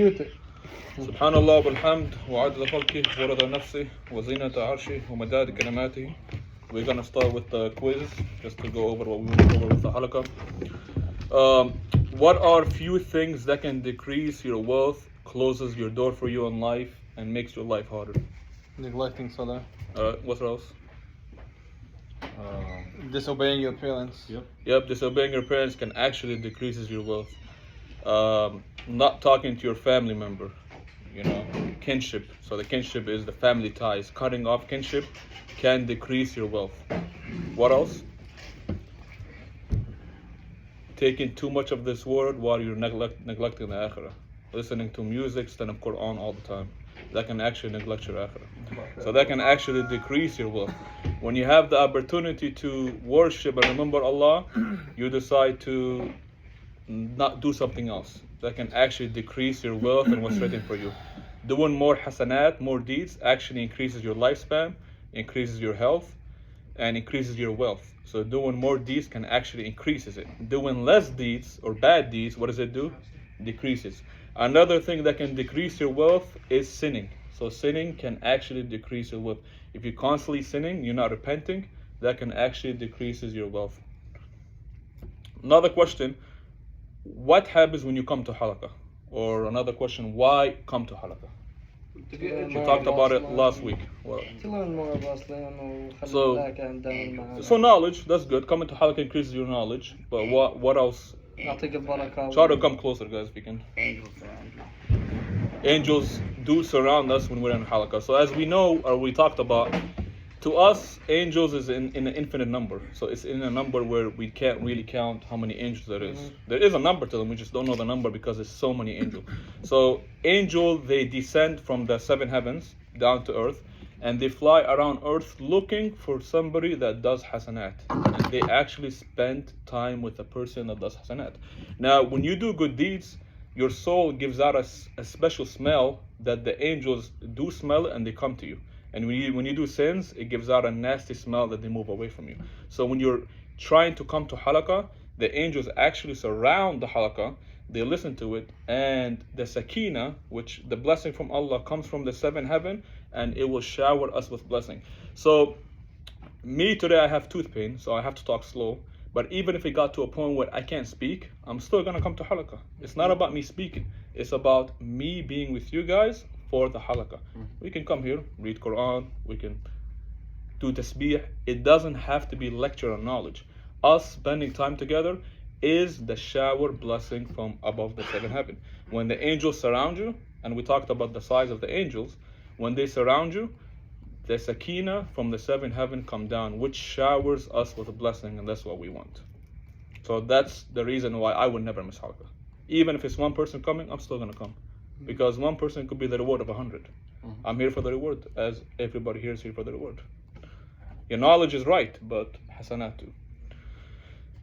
سبحان الله والحمد وعدد خلقه ورضا نفسه وزينة عرشه ومداد كلماته. We're gonna start with the quiz just to go over what we went over with the halakha. What are few things that can decrease your wealth, closes your door for you in life, and makes your life harder? Neglecting salah. What else? Disobeying your parents. Yep, disobeying your parents can actually decreases your wealth. Not talking to your family member, kinship. So the kinship is the family ties. Cutting off kinship can decrease your wealth. What else? Taking too much of this world while you're neglecting the akhirah. Listening to music, studying Quran all the time. That can actually neglect your akhirah. So that can actually decrease your wealth. When you have the opportunity to worship and remember Allah, you decide to not do something else. That can actually decrease your wealth and what's written for you. Doing more hasanat, more deeds, actually increases your lifespan, increases your health, and increases your wealth. So doing more deeds can actually increases it. Doing less deeds or bad deeds, what does it do? Decreases. Another thing that can decrease your wealth is sinning. So sinning can actually decrease your wealth. If you're constantly sinning, you're not repenting, that can actually decreases your wealth. Another question, what happens when you come to halakha? Or another question, why come to halakha? We talked about it last week. Well, so knowledge, that's good. Coming to halakha increases your knowledge. But what else? Try to come closer, guys, if you can. Angels do surround us when we're in halakha. So as we know, or we talked about, to us, angels is in an infinite number. So it's in a number where we can't really count how many angels there is. There is a number to them, we just don't know the number because there's so many angels. So angel, they descend from the seven heavens down to earth, and they fly around earth looking for somebody that does hasanat. And they actually spend time with a person that does hasanat. Now, when you do good deeds, your soul gives out a special smell that the angels do smell and they come to you. And when you do sins, it gives out a nasty smell that they move away from you. So when you're trying to come to halakha, the angels actually surround the halakha, they listen to it, and the sakina, which the blessing from Allah comes from the seventh heaven, and it will shower us with blessing. So me today, I have tooth pain, so I have to talk slow. But even if it got to a point where I can't speak, I'm still gonna come to halakha. It's not about me speaking, it's about me being with you guys for the halakha. We can come here, read Quran, we can do tasbih. It doesn't have to be lecture and knowledge. Us spending time together is the shower blessing from above the seventh heaven. When the angels surround you, and we talked about the size of the angels, when they surround you, the sakina from the seventh heaven come down, which showers us with a blessing, and that's what we want. So that's the reason why I would never miss halakha. Even if it's one person coming, I'm still gonna come. Because one person could be the reward of 100. I'm here for the reward, as everybody here is here for the reward. Your knowledge is right, but hasanat too.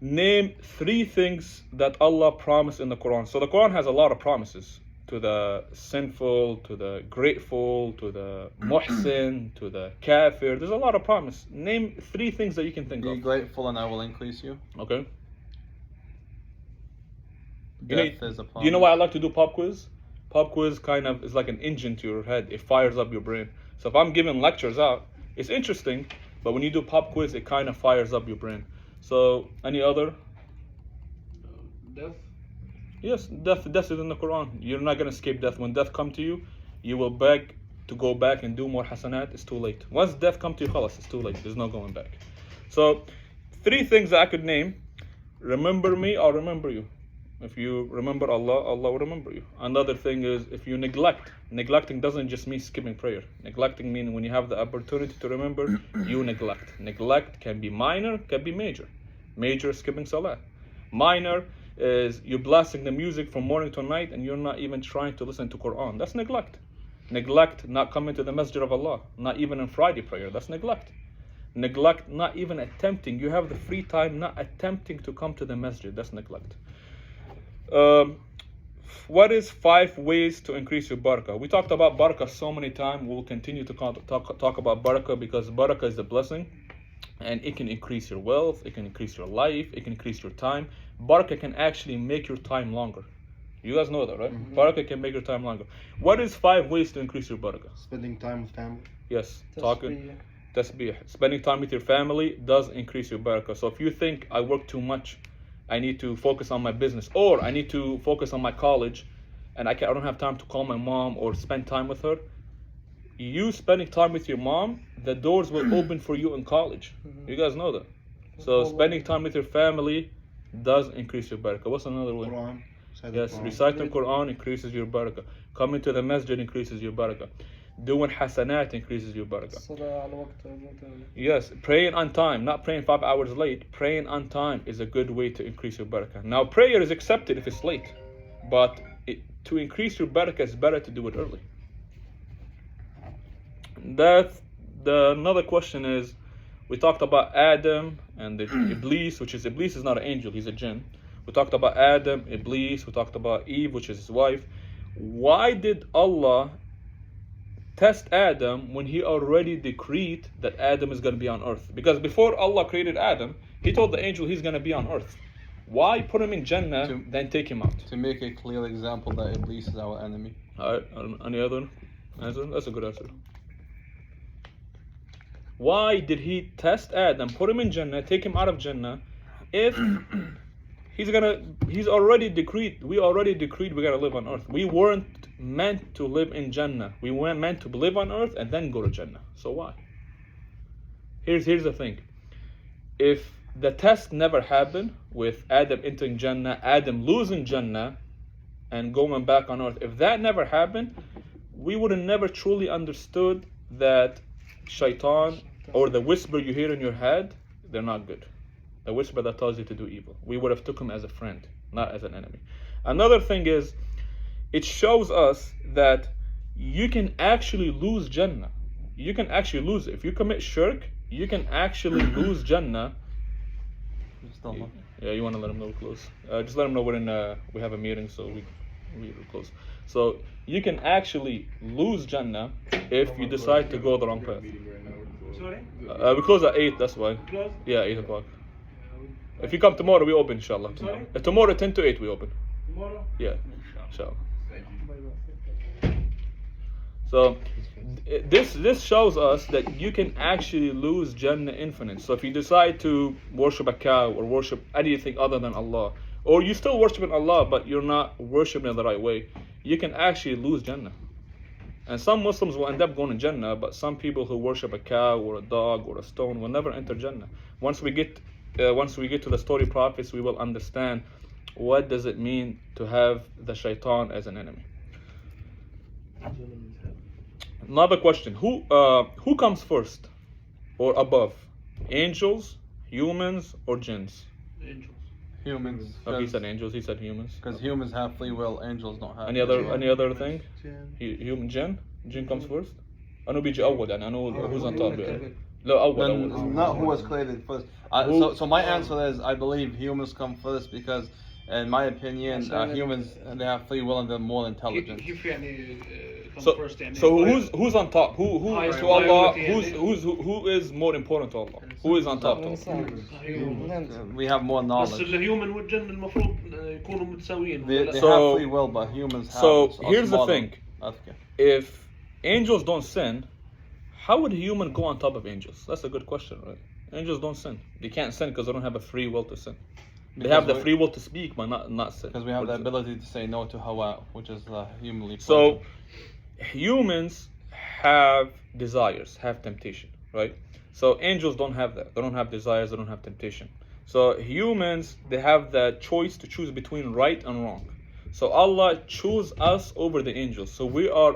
Name 3 things that Allah promised in the Quran. So the Quran has a lot of promises to the sinful, to the grateful, to the muhsin, to the kafir. There's a lot of promise. Name 3 things that you can think of. Be grateful and I will increase you. Okay. Death is a promise. Do you know why I like to do pop quiz? Pop quiz kind of is like an engine to your head. It fires up your brain. So if I'm giving lectures out, it's interesting, but when you do pop quiz, it kind of fires up your brain. So any other? Death? Yes, death is in the Quran. You're not going to escape death. When death comes to you, you will beg to go back and do more hasanat. It's too late. Once death comes to you, khalas, it's too late. There's no going back. So 3 things that I could name. Remember me, I'll remember you. If you remember Allah, Allah will remember you. Another thing is if you neglect. Neglecting doesn't just mean skipping prayer. Neglecting means when you have the opportunity to remember, you neglect. Neglect can be minor, can be major. Major, skipping salah. Minor is you're blasting the music from morning to night and you're not even trying to listen to Quran. That's neglect. Neglect not coming to the masjid of Allah. Not even in Friday prayer. That's neglect. Neglect not even attempting. You have the free time not attempting to come to the masjid. That's neglect. What is 5 ways to increase your barakah? We talked about barakah so many times. We'll continue to talk about barakah because barakah is a blessing and it can increase your wealth, it can increase your life, it can increase your time. Barakah can actually make your time longer. You guys know that, right? Barakah can make your time longer. What is 5 ways to increase your barakah? Spending time with family. Yes, talking. Tasbih. Spending time with your family does increase your barakah. So if you think I work too much, I need to focus on my business, or I need to focus on my college, and I don't have time to call my mom or spend time with her, you spending time with your mom, the doors will open for you in college. You guys know that. So spending time with your family does increase your barakah. What's another way? Quran. Yes, reciting Quran increases your barakah. Coming to the masjid increases your barakah. Doing hasanat increases your barakah. Yes, praying on time, not praying 5 hours late. Praying on time is a good way to increase your barakah. Now, prayer is accepted if it's late, but to increase your barakah, it's better to do it early. Another question is, we talked about Adam and the Iblis, which is Iblis is not an angel, he's a jinn. We talked about Adam, Iblis, we talked about Eve, which is his wife. Why did Allah test Adam when he already decreed that Adam is going to be on earth? Because before Allah created Adam, he told the angel he's going to be on earth. Why put him in Jannah, then take him out? To make a clear example that Iblis is our enemy. Alright, any other answer? That's a good answer. Why did he test Adam, put him in Jannah, take him out of Jannah, if we already decreed we're gonna live on earth. We weren't meant to live in Jannah. We weren't meant to live on earth and then go to Jannah. So why? Here's the thing. If the test never happened with Adam entering Jannah, Adam losing Jannah and going back on earth, if that never happened, we would have never truly understood that shaitan or the whisper you hear in your head, they're not good. The whisper that tells you to do evil. We would have took him as a friend, not as an enemy. Another thing is, it shows us that you can actually lose Jannah. You can actually lose it. If you commit shirk, you can actually lose Jannah. Yeah, you want to let them know we're close. Just let them know we have a meeting, so we're close. So you can actually lose Jannah if you decide to go the wrong path. Sorry? We close at 8, that's why. Close? Yeah, 8 o'clock. If you come tomorrow, we open, inshallah. Sorry? Tomorrow, 10 to 8, we open. Tomorrow? Yeah, inshallah. So, this shows us that you can actually lose Jannah infinite. So if you decide to worship a cow or worship anything other than Allah, or you still worshiping Allah, but you're not worshiping in the right way, you can actually lose Jannah. And some Muslims will end up going to Jannah, but some people who worship a cow or a dog or a stone will never enter Jannah. Once we get to the story prophets, we will understand what does it mean to have the shaitan as an enemy. Another question: Who comes first or above? Angels, humans, or jinns? Angels. Humans. Oh, he said angels. He said humans. Because humans have free will, angels don't have. Any other thing? Human jinn? Jinn comes first. أنا بيجي أول يعني أنا who's on top يعني. لا أول. Not who was created first. So my answer is I believe humans come first because, in my opinion, humans they have free will and they're more intelligent. كيف يعني So who's on top? Who highest to Allah? priority Who is more important to Allah? Who is on top? We have more بس knowledge. الهيومن والجن المفروض يكونوا متساويين. They have So- free will, but humans have. So a here's the smaller- thing: Okay. if angels don't sin, how would a human go on top of angels? That's a good question, right? Angels don't sin. They can't sin because they don't have a free will to sin. They have the free will to speak, but not sin. Because we have the ability to say no to hawa, which is humanly. So humans have desires, have temptation, right? So angels don't have that. They don't have desires, they don't have temptation. So humans, they have the choice to choose between right and wrong. So Allah chose us over the angels. So we are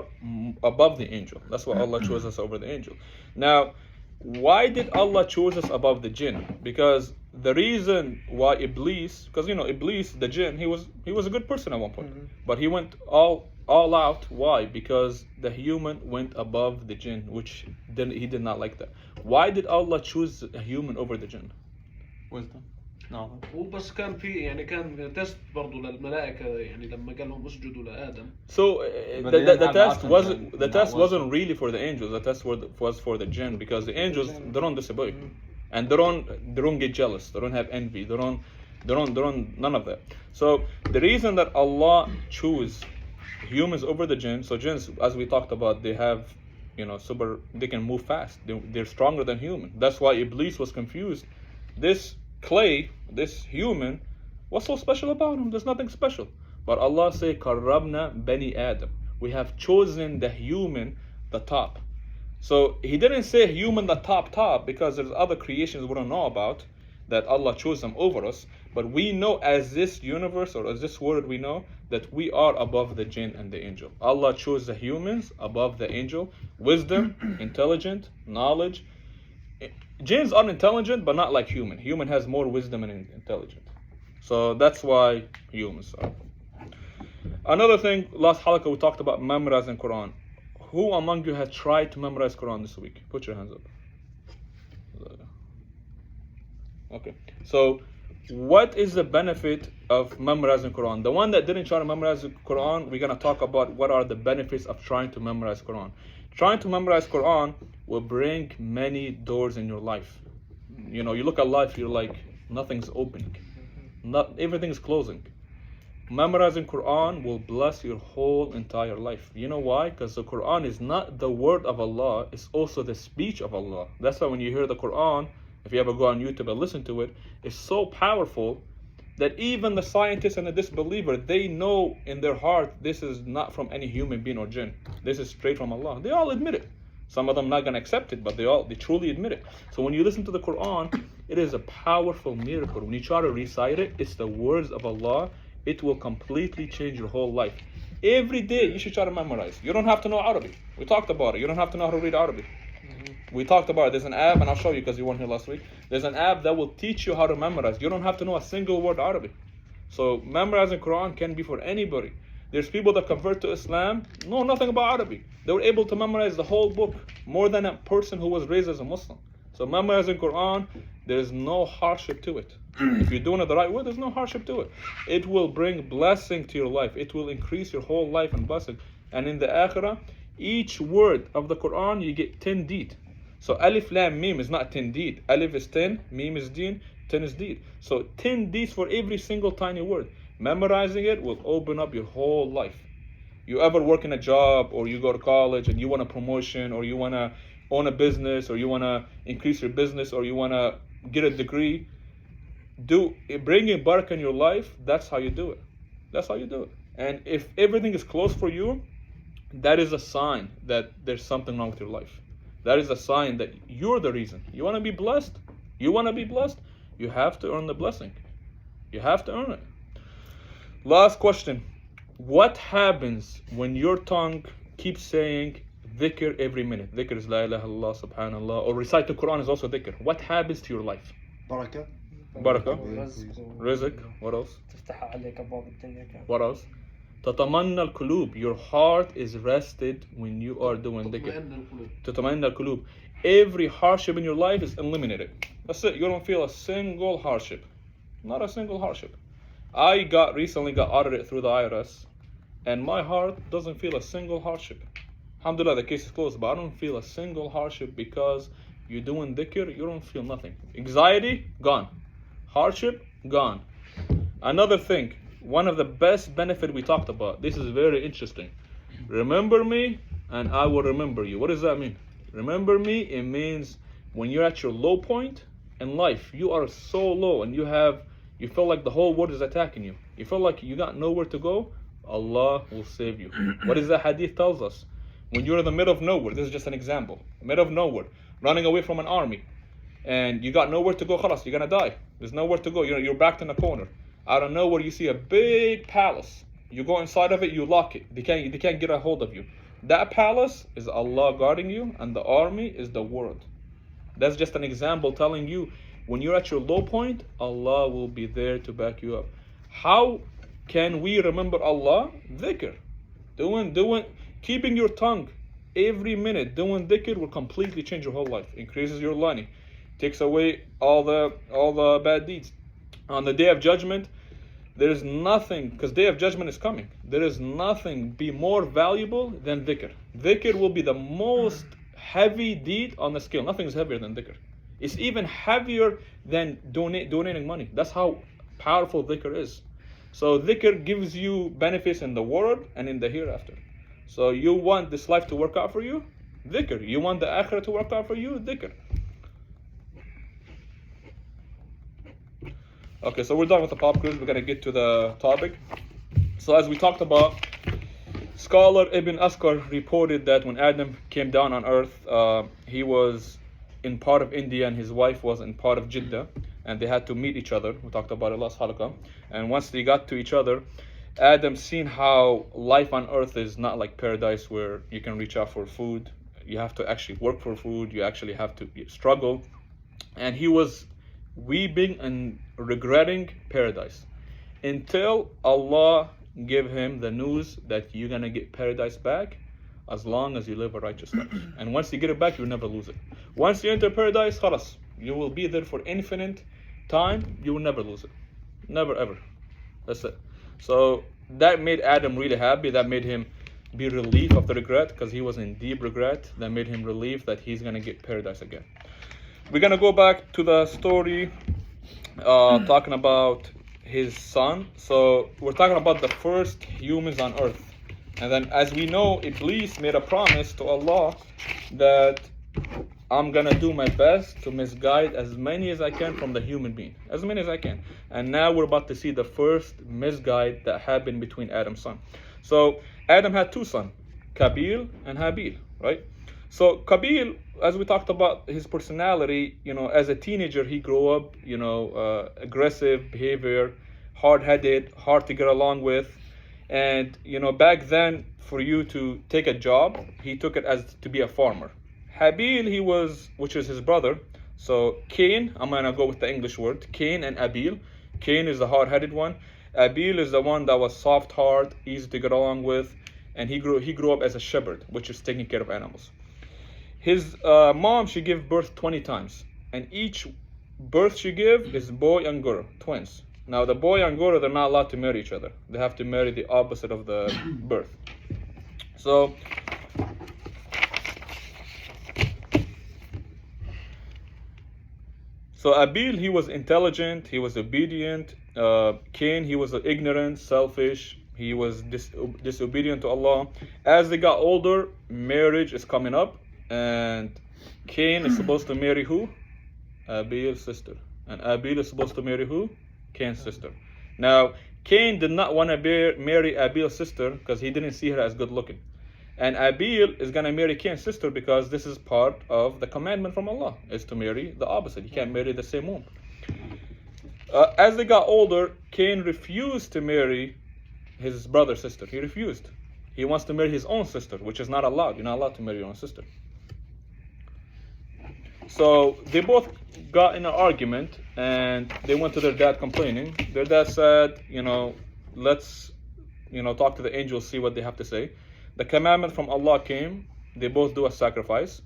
above the angel. That's why Allah chose us over the angel. Now, why did Allah choose us above the jinn? Because the reason why Iblis, because Iblis, the jinn, he was a good person at one point, but he went all out. Why? Because the human went above the jinn, which he did not like that. Why did Allah choose a human over the jinn? Wisdom. No. وبس كان في يعني كان تيست برضه للملائكة يعني لما قال لهم اسجدوا لآدم. So But they didn't the have test option wasn't to- the not test wisdom. wasn't really for the angels. The test was for the jinn, because the angels, they don't disobey, and they don't get jealous. They don't have envy. They don't They don't none of that. So the reason that Allah chose humans over the jinn, so jinns, as we talked about, they have, they can move fast. They're stronger than human. That's why Iblis was confused. This clay, this human, what's so special about him? There's nothing special. But Allah say, Karrabna Bani Adam. We have chosen the human, the top. So He didn't say human, the top, because there's other creations we don't know about that Allah chose them over us. But we know, as this universe or as this world, we know that we are above the jinn and the angel. Allah chose the humans above the angel. Wisdom, intelligent, knowledge. Jinns are intelligent, but not like human. Human has more wisdom and intelligence. So that's why humans are. Another thing, last halaqah we talked about memorizing Quran. Who among you has tried to memorize Quran this week? Put your hands up. Okay. So what is the benefit of memorizing Quran? The one that didn't try to memorize the Quran, we're going to talk about what are the benefits of trying to memorize Quran. Trying to memorize Quran will bring many doors in your life. You look at life, you're like, nothing's opening. Everything is closing. Memorizing Quran will bless your whole entire life. You know why? Because the Quran is not the word of Allah, it's also the speech of Allah. That's why when you hear the Quran, if you ever go on YouTube and listen to it, it's so powerful that even the scientist and the disbeliever, they know in their heart this is not from any human being or jinn. This is straight from Allah. They all admit it. Some of them not going to accept it, but they truly admit it. So when you listen to the Quran, it is a powerful miracle. When you try to recite it, it's the words of Allah. It will completely change your whole life. Every day you should try to memorize. You don't have to know Arabic. We talked about it. You don't have to know how to read Arabic. We talked about it. There's an app, and I'll show you because you weren't here last week. There's an app that will teach you how to memorize. You don't have to know a single word Arabic. So memorizing Quran can be for anybody. There's people that convert to Islam, know nothing about Arabic. They were able to memorize the whole book more than a person who was raised as a Muslim. So memorizing Quran, there's no hardship to it. If you're doing it the right way, there's no hardship to it. It will bring blessing to your life. It will increase your whole life and blessing. And in the Akhirah, each word of the Quran, you get 10 deed. So Alif Lam Mim is not 10 deed. Alif is 10, Mim is Deen, 10 is deed. So 10 deeds for every single tiny word. Memorizing it will open up your whole life. You ever work in a job, or you go to college and you want a promotion, or you want to own a business, or you want to increase your business, or you want to get a degree, bringing barakah in your life, that's how you do it. That's how you do it. And if everything is closed for you, that is a sign that there's something wrong with your life. That is a sign that you're the reason. You want to be blessed? You want to be blessed? You have to earn the blessing. You have to earn it. Last question. What happens when your tongue keeps saying dhikr every minute? Dhikr is la ilaha illallah, subhanallah, or recite the Quran is also dhikr. What happens to your life? Barakah. Barakah. Rizq. What else? What else? تطمئن القلوب. Your heart is rested when you are doing dhikr. تطمئن القلوب. Every hardship in your life is eliminated. That's it. You don't feel a single hardship. Not a single hardship. I recently got audited through the IRS, and my heart doesn't feel a single hardship. Alhamdulillah, the case is closed, but I don't feel a single hardship because you're doing dhikr, you don't feel nothing. Anxiety, gone. Hardship, gone. Another thing, one of the best benefit we talked about, this is very interesting. Remember me, and I will remember you. What does that mean? Remember me, it means when you're at your low point in life, you are so low, and you feel like the whole world is attacking you. You feel like you got nowhere to go, Allah will save you. What is that hadith tells us? When you're in the middle of nowhere, this is just an example, middle of nowhere, running away from an army, and you got nowhere to go, khalas, you're gonna die. There's nowhere to go, you're backed in a corner. Out of nowhere, you see a big palace. You go inside of it, you lock it. They can't get a hold of you. That palace is Allah guarding you, and the army is the world. That's just an example telling you, when you're at your low point, Allah will be there to back you up. How can we remember Allah? Dhikr. Keeping your tongue every minute, doing dhikr will completely change your whole life. Increases your learning, takes away all the bad deeds. On the day of judgment, there is nothing, because day of judgment is coming. There is nothing be more valuable than dhikr. Dhikr will be the most heavy deed on the scale. Nothing is heavier than dhikr. It's even heavier than donating money. That's how powerful dhikr is. So dhikr gives you benefits in the world and in the hereafter. So you want this life to work out for you? Dhikr. You want the akhirah to work out for you? Dhikr. Okay, so we're done with the pop quiz. We're going to get to the topic. So as we talked about, scholar Ibn Askar reported that when Adam came down on earth, he was in part of India and his wife was in part of Jeddah, and they had to meet each other. We talked about it last halaqah. And once they got to each other, Adam seen how life on earth is not like paradise where you can reach out for food. You have to actually work for food. You actually have to struggle. And he was weeping and regretting paradise until Allah gave him the news that you're going to get paradise back as long as you live a righteous life. And once you get it back, you'll never lose it. Once you enter paradise, khalas, you will be there for infinite time. You will never lose it. Never, ever. That's it. So that made Adam really happy. That made him be relieved of the regret, because he was in deep regret. That made him relieved that he's going to get paradise again. We're going to go back to the story talking about his son. So we're talking about the first humans on earth. And then as we know, Iblis made a promise to Allah that I'm going to do my best to misguide as many as I can from the human being. As many as I can. And now we're about to see the first misguide that happened between Adam's son. So Adam had two sons, Kabil and Habil, right? So Kabil, as we talked about his personality, as a teenager, he grew up, aggressive behavior, hard-headed, hard to get along with. And, back then, for you to take a job, he took it as to be a farmer. Habil, which is his brother. So Cain, I'm going to go with the English word, Cain and Abel. Cain is the hard-headed one. Abel is the one that was soft-hearted, easy to get along with. And he grew up as a shepherd, which is taking care of animals. His mom, she gave birth 20 times. And each birth she gave is boy and girl, twins. Now, the boy and girl, they're not allowed to marry each other. They have to marry the opposite of the birth. So Abel, he was intelligent, he was obedient. Cain, he was ignorant, selfish. He was disobedient to Allah. As they got older, marriage is coming up. And Cain is supposed to marry who? Abel's sister. And Abel is supposed to marry who? Cain's sister. Now, Cain did not want to marry Abel's sister because he didn't see her as good looking. And Abel is going to marry Cain's sister because this is part of the commandment from Allah, is to marry the opposite. You can't marry the same womb. As they got older, Cain refused to marry his brother's sister. He refused. He wants to marry his own sister, which is not allowed. You're not allowed to marry your own sister. So they both got in an argument and they went to their dad complaining. Their dad said, let's, talk to the angels, see what they have to say. The commandment from Allah came. They both do a sacrifice.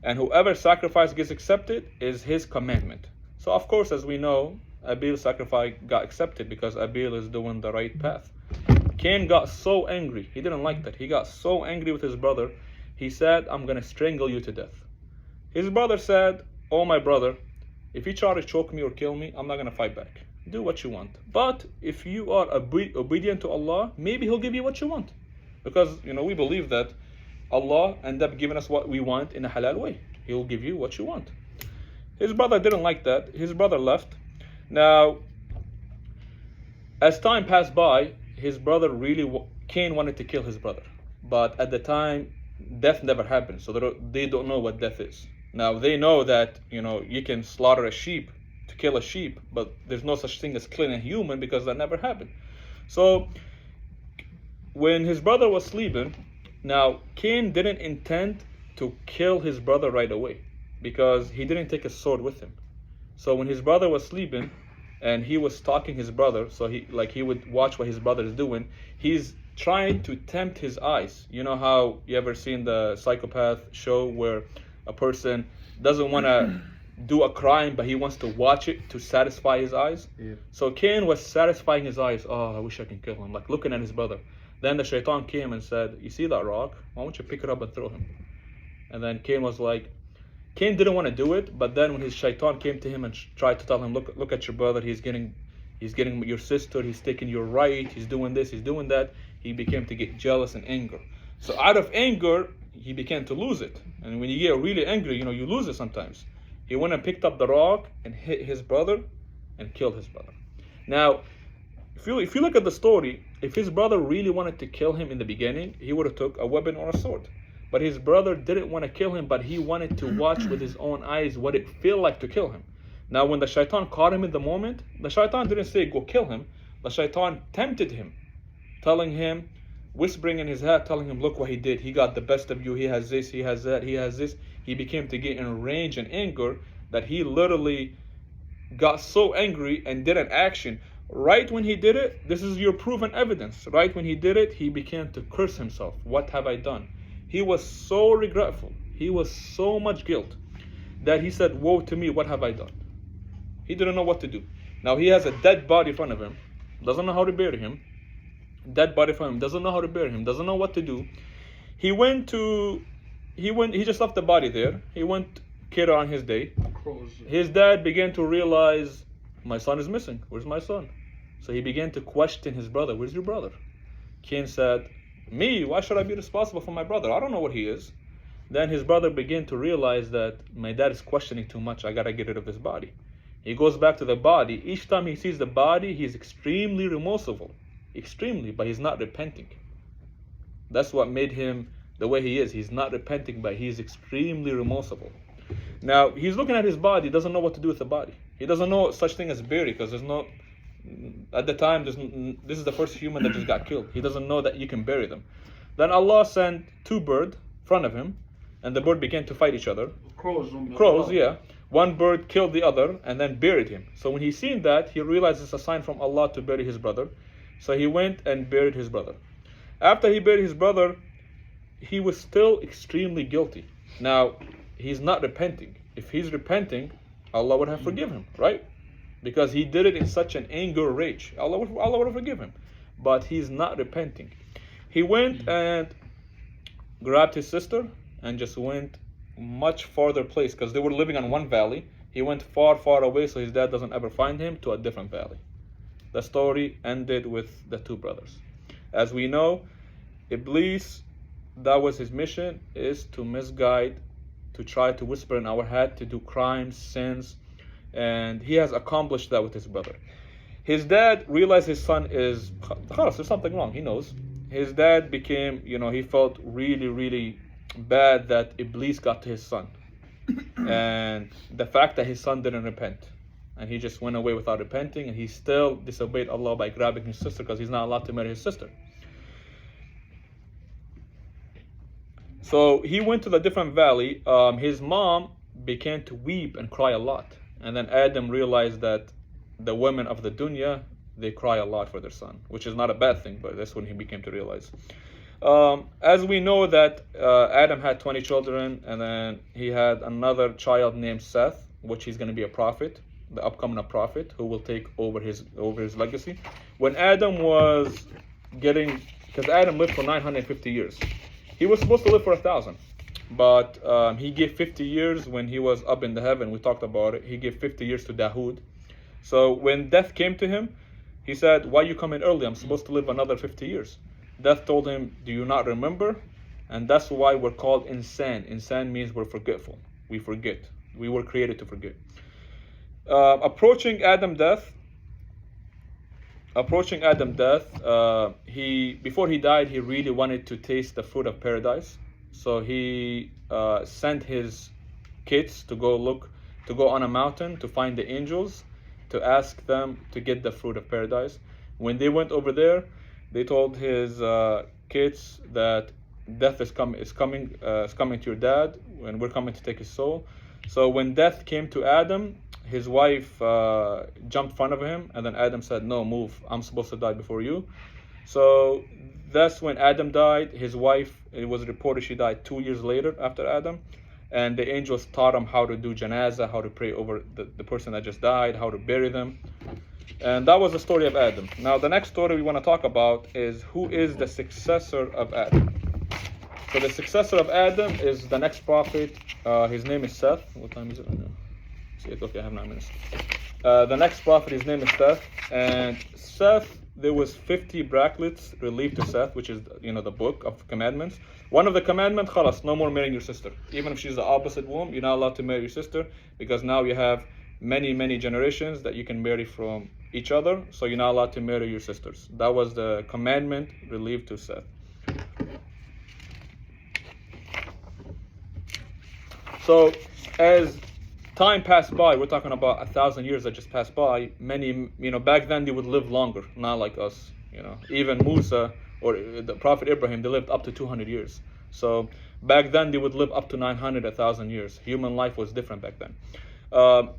And whoever sacrifice gets accepted is his commandment. So of course, as we know, Abel's sacrifice got accepted because Abel is doing the right path. Cain got so angry. He didn't like that. He got so angry with his brother. He said, I'm going to strangle you to death. His brother said, oh, my brother, if you try to choke me or kill me, I'm not going to fight back. Do what you want. But if you are obedient to Allah, maybe He'll give you what you want. Because, we believe that Allah ends up giving us what we want in a halal way. He'll give you what you want. His brother didn't like that. His brother left. Now, as time passed by, his brother Cain wanted to kill his brother. But at the time, death never happened. So they don't know what death is. Now, they know that, you can slaughter a sheep to kill a sheep, but there's no such thing as killing a human because that never happened. So, when his brother was sleeping, now, Cain didn't intend to kill his brother right away because he didn't take a sword with him. So, when his brother was sleeping and he was stalking his brother, so he would watch what his brother is doing, he's trying to tempt his eyes. You know how you ever seen the Psychopath show where a person doesn't want to do a crime, but he wants to watch it to satisfy his eyes? Yeah. So Cain was satisfying his eyes. Oh, I wish I can kill him. Like looking at his brother. Then the shaitan came and said, you see that rock? Why don't you pick it up and throw him? And then Cain was like, Cain didn't want to do it, but then when his shaitan came to him and tried to tell him, look at your brother, he's getting He's getting your sister, he's taking your right, he's doing this, he's doing that. He began to get jealous and anger. So out of anger, he began to lose it. And when you get really angry, you lose it sometimes. He went and picked up the rock and hit his brother and killed his brother. Now, if you look at the story, if his brother really wanted to kill him in the beginning, he would have took a weapon or a sword. But his brother didn't want to kill him, but he wanted to watch with his own eyes what it felt like to kill him. Now, when the shaitan caught him in the moment, the shaitan didn't say, go kill him. The shaitan tempted him, telling him, whispering in his head, telling him, look what he did. He got the best of you. He has this, he has that, he has this. He became to get in rage and anger that he literally got so angry and did an action. Right when he did it, this is your proven evidence. Right when he did it, he began to curse himself. What have I done? He was so regretful. He was so much guilt that he said, woe to me, what have I done? He didn't know what to do. Now he has a dead body in front of him, doesn't know how to bury him. Dead body in front of him, doesn't know how to bury him, doesn't know what to do. He just left the body there. He went carry on his day. His dad began to realize, my son is missing. Where's my son? So he began to question his brother. Where's your brother? Cain said, me? Why should I be responsible for my brother? I don't know what he is. Then his brother began to realize that my dad is questioning too much. I gotta get rid of this body. He goes back to the body. Each time he sees the body, he's extremely remorseful. Extremely, but he's not repenting. That's what made him the way he is. He's not repenting, but he's extremely remorseful. Now, he's looking at his body, doesn't know what to do with the body. He doesn't know such thing as bury, because there's no, at the time, this is the first human that just got killed. He doesn't know that you can bury them. Then Allah sent two birds in front of him, and the bird began to fight each other. Crows, yeah. One bird killed the other and then buried him. So when he seen that, he realized it's a sign from Allah to bury his brother. So he went and buried his brother. After he buried his brother, he was still extremely guilty. Now, he's not repenting. If he's repenting, Allah would have forgiven him, right? Because he did it in such an anger rage. Allah would have forgiven him. But he's not repenting. He went and grabbed his sister and just went much farther place, because they were living on one valley. He went far, far away so his dad doesn't ever find him, to a different valley. The story ended with the two brothers. As we know, Iblis, that was his mission, is to misguide, to try to whisper in our head, to do crimes, sins, and he has accomplished that with his brother. His dad realized his son is, there's something wrong, he knows. His dad became, he felt really, really bad that Iblis got to his son. And the fact that his son didn't repent. And he just went away without repenting, and he still disobeyed Allah by grabbing his sister, because he's not allowed to marry his sister. So he went to the different valley. His mom began to weep and cry a lot. And then Adam realized that the women of the dunya, they cry a lot for their son, which is not a bad thing, but that's when he became to realize. As we know that Adam had 20 children, and then he had another child named Seth, which he's going to be a prophet, the upcoming prophet, who will take over his legacy. When Adam was because Adam lived for 950 years. He was supposed to live for 1,000, but he gave 50 years when he was up in the heaven. We talked about it. He gave 50 years to Dawood. So when death came to him, he said, why you come in early? I'm supposed to live another 50 years. Death told him, do you not remember? And that's why we're called insan. Insan means we're forgetful. We forget. We were created to forget. Approaching Adam's death, before he died, he really wanted to taste the fruit of paradise. So he sent his kids to go on a mountain to find the angels, to ask them to get the fruit of paradise. When they went over there, they told his kids that death is coming to your dad, and we're coming to take his soul. So when death came to Adam, his wife jumped in front of him, and then Adam said, no, move, I'm supposed to die before you. So that's when Adam died. His wife, it was reported she died 2 years later after Adam, and the angels taught him how to do janazah, how to pray over the person that just died, how to bury them. And that was the story of Adam. Now the next story we want to talk about is who is the successor of Adam. So the successor of Adam is the next prophet. His name is Seth. What time is it right now? Okay, I have 9 minutes. The next prophet, his name is Seth, and Seth, there was 50 bracelets relieved to Seth, which is the book of commandments. One of the commandments, khalas, no more marrying your sister. Even if she's the opposite womb, you're not allowed to marry your sister, because now you have many generations that you can marry from each other, so you're not allowed to marry your sisters. That was the commandment relieved to Seth. So as time passed by, we're talking about 1,000 years that just passed by. Many, back then they would live longer, not like us. Even Musa or the Prophet Abraham, they lived up to 200 years. So back then they would live up to 900, 1,000 years. Human life was different back then.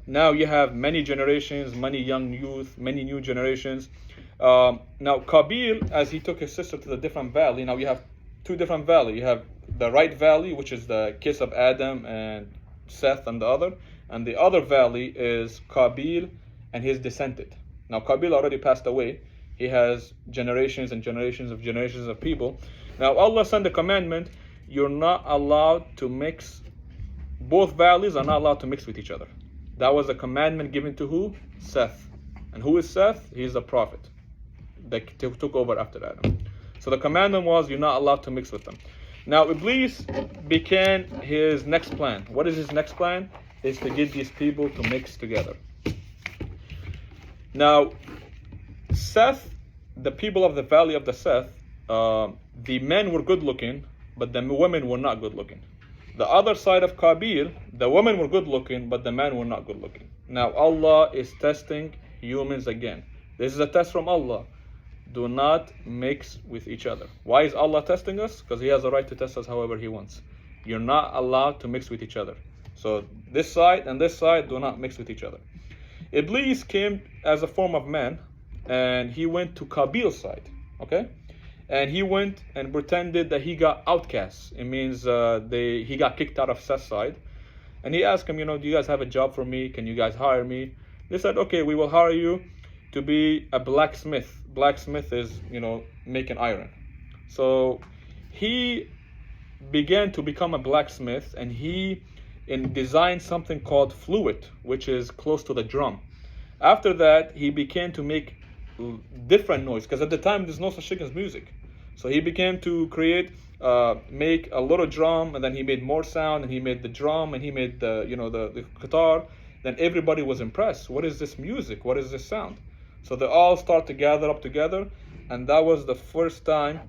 Now you have many generations, many young youth, many new generations. Now Qabil, as he took his sister to the different valley, now you have two different valleys. You have the right valley, which is the kiss of Adam and Seth and the other. And the other valley is Qabil and his descendant. Now Qabil already passed away. He has generations and generations of people. Now Allah sent a commandment, you're not allowed to mix, both valleys are not allowed to mix with each other. That was a commandment given to who? Seth. And who is Seth? He's a prophet that took over after Adam. So the commandment was you're not allowed to mix with them. Now Iblis began his next plan. What is his next plan? Is to get these people to mix together. Now, Seth, the people of the valley of the Seth, the men were good looking, but the women were not good looking. The other side of Qabil, the women were good looking, but the men were not good looking. Now Allah is testing humans again. This is a test from Allah. Do not mix with each other. Why is Allah testing us? Because He has the right to test us however He wants. You're not allowed to mix with each other. So this side and this side do not mix with each other. Iblis came as a form of man, and he went to Qabil's side, okay? And he went and pretended that he got outcast. It means he got kicked out of Seth's side. And he asked him, do you guys have a job for me? Can you guys hire me? They said, okay, we will hire you to be a blacksmith. Blacksmith is, making iron. So he began to become a blacksmith, and he designed something called fluid, which is close to the drum. After that, he began to make different noise, because at the time there's no such thing as music. So he began to make a little drum, and then he made more sound, and he made the drum, and he made the guitar. Then everybody was impressed. What is this music? What is this sound? So they all start to gather up together, and that was the first time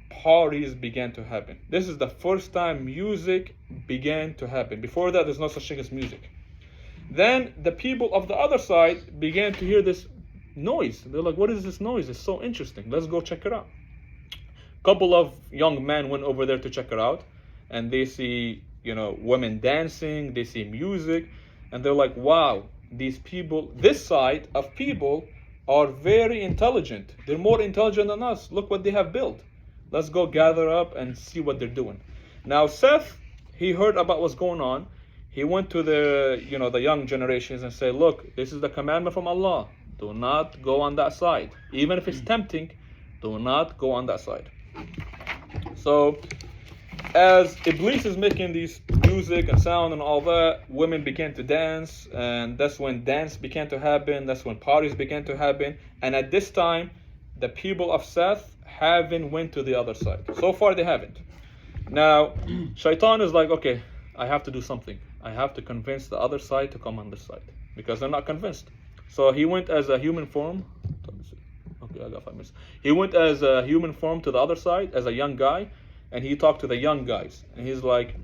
parties began to happen. This is the first time music began to happen. Before that, there's no such thing as music. Then the people of the other side began to hear this noise. They're like, what is this noise? It's so interesting. Let's go check it out. A couple of young men went over there to check it out, and they see, women dancing, they see music, and they're like, wow, these people, this side of people are very intelligent. They're more intelligent than us. Look what they have built. Let's go gather up and see what they're doing. Now Seth, he heard about what's going on. He went to the young generations and said, look, this is the commandment from Allah. Do not go on that side. Even if it's tempting, do not go on that side. So as Iblis is making these music and sound and all that, women began to dance, and that's when dance began to happen. That's when parties began to happen. And at this time, the people of Seth haven't went to the other side. So far they haven't. Now Shaitan is like, okay, I have to do something. I have to convince the other side to come on this side, because they're not convinced. So he went as a human form. Okay, I got 5 minutes. He went as a human form to the other side as a young guy, and he talked to the young guys, and he's like,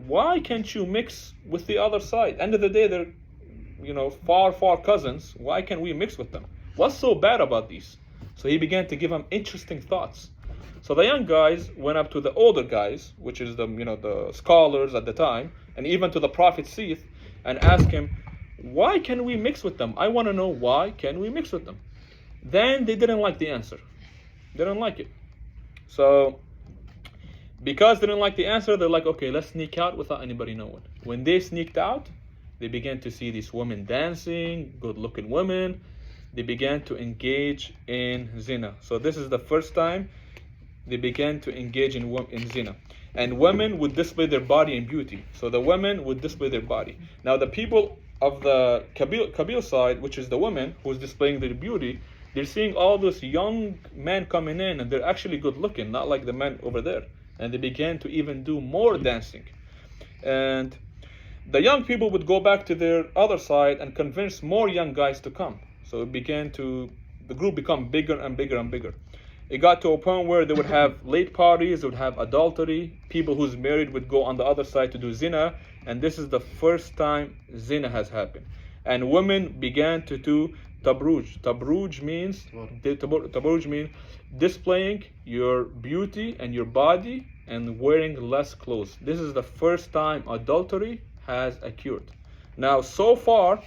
why can't you mix with the other side? End of the day, they're far cousins. Why can't we mix with them? What's so bad about these? So he began to give them interesting thoughts. So the young guys went up to the older guys, which is the scholars at the time, and even to the prophet Seth, and asked him, why can we mix with them? I want to know, why can we mix with them? Then they didn't like the answer. They didn't like it. So because they didn't like the answer, they're like, okay, let's sneak out without anybody knowing. When they sneaked out, they began to see these women dancing, good-looking women. They began to engage in zina. So this is the first time they began to engage in zina. And women would display their body and beauty. So the women would display their body. Now the people of the Kabil side, which is the women who's displaying their beauty, they're seeing all those young men coming in, and they're actually good looking, not like the men over there. And they began to even do more dancing. And the young people would go back to their other side and convince more young guys to come. So the group become bigger and bigger and bigger. It got to a point where they would have late parties, they would have adultery, people who's married would go on the other side to do zina, and this is the first time zina has happened. And women began to do tabruj. Tabruj means displaying your beauty and your body and wearing less clothes. This is the first time adultery has occurred. Now, so far,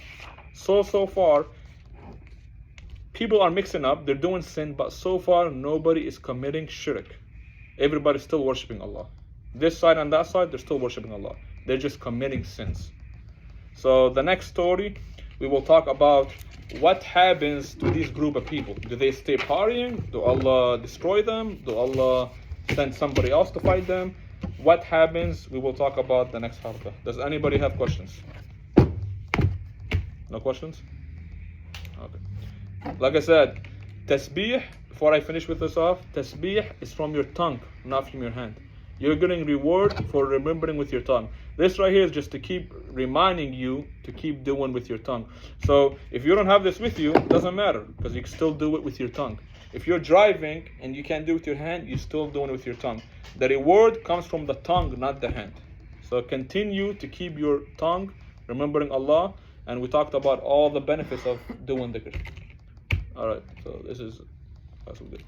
people are mixing up, they're doing sin, but so far nobody is committing shirk. Everybody's still worshiping Allah. This side and that side, they're still worshiping Allah. They're just committing sins. So the next story, we will talk about what happens to this group of people. Do they stay partying? Do Allah destroy them? Do Allah send somebody else to fight them? What happens? We will talk about the next halqa. Does anybody have questions? No questions? Okay. Like I said, tasbih, before I finish with this off, tasbih is from your tongue, not from your hand. You're getting reward for remembering with your tongue. This right here is just to keep reminding you to keep doing with your tongue. So if you don't have this with you, it doesn't matter, because you can still do it with your tongue. If you're driving and you can't do it with your hand, you're still doing it with your tongue. The reward comes from the tongue, not the hand. So continue to keep your tongue remembering Allah, and we talked about all the benefits of doing dhikr. Alright, so this is good.